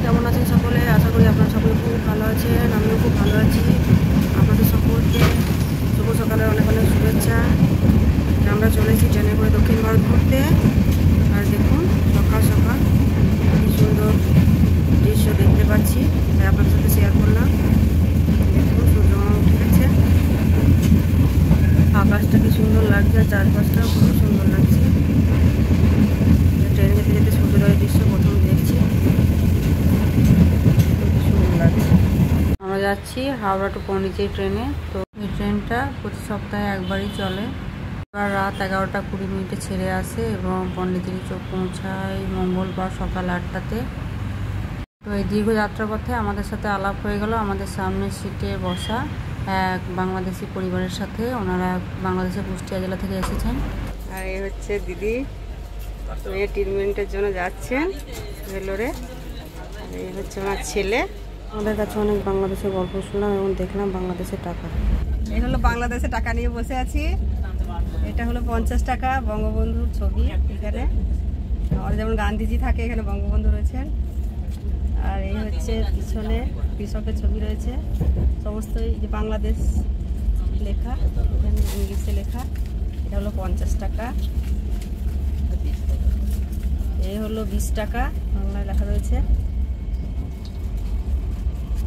কেমন আছেন সকলে? আশা করি আপনারা সকলে খুব ভালো আছেন, আমিও খুব ভালো আছি। আপনাদের সকলকে শুভ সকালের অনেক অনেক শুভেচ্ছা। আমরা চলে এসেছি ট্রেনে করে দক্ষিণ ভারত ঘুরতে। আর দেখুন সকাল সকাল কি সুন্দর দৃশ্য দেখতে পাচ্ছি, তাই আপনাদের সাথে শেয়ার করলাম। দেখুন সূর্যমা উঠে গেছে, আকাশটা কি সুন্দর লাগছে, চারপাশটা খুব সুন্দর লাগছে। ট্রেনে যেতে যেতে সূর্যোদয়ের দৃশ্য প্রথম দেখছি, সুন্দর লাগছে। আমরা যাচ্ছি হাওড়া টু পন্ডিচেরি ট্রেনে। তো এই ট্রেনটা প্রতি সপ্তাহে একবারই চলে। রাত 11:20 ছেড়ে আসে এবং পন্ডিচেরি পৌঁছায় মঙ্গলবার সকাল 8টাতে। তো এই দীর্ঘ যাত্রাপথে আমাদের সাথে আলাপ হয়ে গেল আমাদের সামনের সিটে বসা এক বাংলাদেশি পরিবারের সাথে। ওনারা বাংলাদেশের কুষ্টিয়া জেলা থেকে এসেছেন। আর এই হচ্ছে দিদি, মেয়ে ট্রিটমেন্টের জন্য যাচ্ছেন ভেলোরে। আর এই হচ্ছে আমার ছেলে। আমাদের কাছে অনেক বাংলাদেশের গল্প শুনলাম এবং দেখলাম বাংলাদেশের টাকা। এই হলো বাংলাদেশের টাকা নিয়ে বসে আছি। এটা হলো 50 টাকা, বঙ্গবন্ধুর ছবি এখানে। আমাদের যেমন গান্ধীজি থাকে, এখানে বঙ্গবন্ধু রয়েছেন। আর এই হচ্ছে পিছনে কৃষকের ছবি রয়েছে, সমস্ত এই যে বাংলাদেশ লেখা, এখানে ইংলিশে লেখা। এটা হলো 50 টাকা। এই হলো 20 টাকা, বাংলায় লেখা রয়েছে,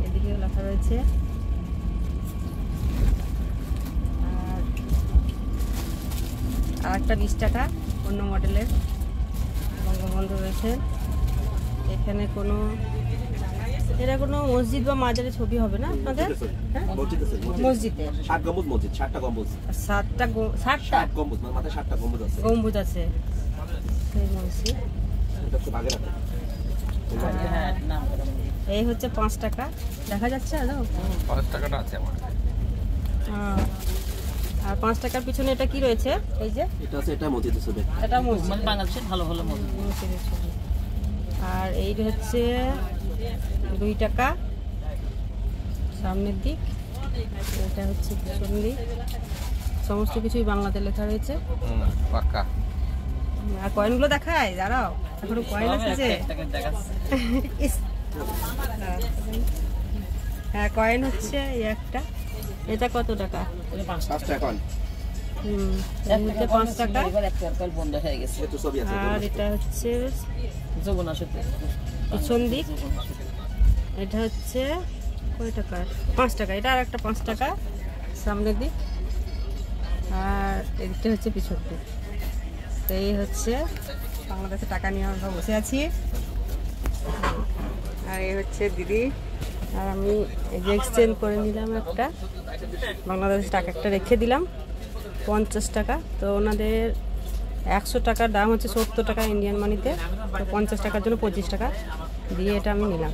এদিকেও লেখা রয়েছে। আর একটা 20 টাকা অন্য মডেলের বঙ্গবন্ধু রয়েছে। এখানে কোনো এটা কোনো মসজিদ বা মাজারের ছবি হবে না আপনাদের? মসজিদে 7টা গম্বুজ আছে সেই মসজিদ। এই হচ্ছে 5 টাকা, দেখা যাচ্ছে আলো 5 টাকাটা আছে আমার। আর 5 টাকার পিছনে এটা কি রয়েছে? এই যে এটা আছে, এটা মসজিদের ছবি, এটা মসজিদ বাংলাদেশের ভালো ভালো মসজিদের ছবি। আর এই হচ্ছে 2 টাকা সামনের দিক, এটা হচ্ছে পিছন দিক। সমস্ত কিছুই বাংলাতে লেখা রয়েছে পাক্কা। আর কয়েনগুলো দেখায়, দাঁড়াও, এখনো কয়েন আছে। হ্যাঁ কয়েন হচ্ছে এই একটা। এটা কত টাকা? 5 টাকা। 5 টাকা। আর এটা হচ্ছে পিছন দিক, এটা হচ্ছে কয় টাকা? 5 টাকা। এটা আর একটা 5 টাকা সামনের দিক। আর এদিকটা হচ্ছে পিছন দিক। তো এই হচ্ছে বাংলাদেশে টাকা নিয়ে আমরা বসে আছি। আর এই হচ্ছে দিদি আর আমি এই যে এক্সচেঞ্জ করে নিলাম, একটা বাংলাদেশের টাকা একটা রেখে দিলাম 50 টাকা। তো ওনাদের 100 টাকার দাম হচ্ছে 70 টাকা ইন্ডিয়ান মানিতে। তো 50 টাকার জন্য 25 টাকা দিয়ে এটা আমি নিলাম।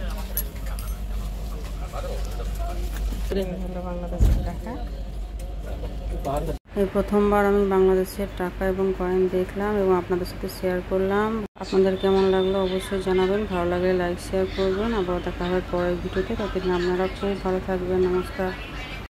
বাংলাদেশের টাকা এই প্রথমবার আমি বাংলাদেশের টাকা এবং কয়েন দেখলাম এবং আপনাদের সাথে শেয়ার করলাম। আপনাদের কেমন লাগলো অবশ্যই জানাবেন, ভালো লাগলে লাইক শেয়ার করবেন। আবার দেখা হবে পরের ভিডিওতে। ততদিন আপনারা খুব ভালো থাকবেন। নমস্কার।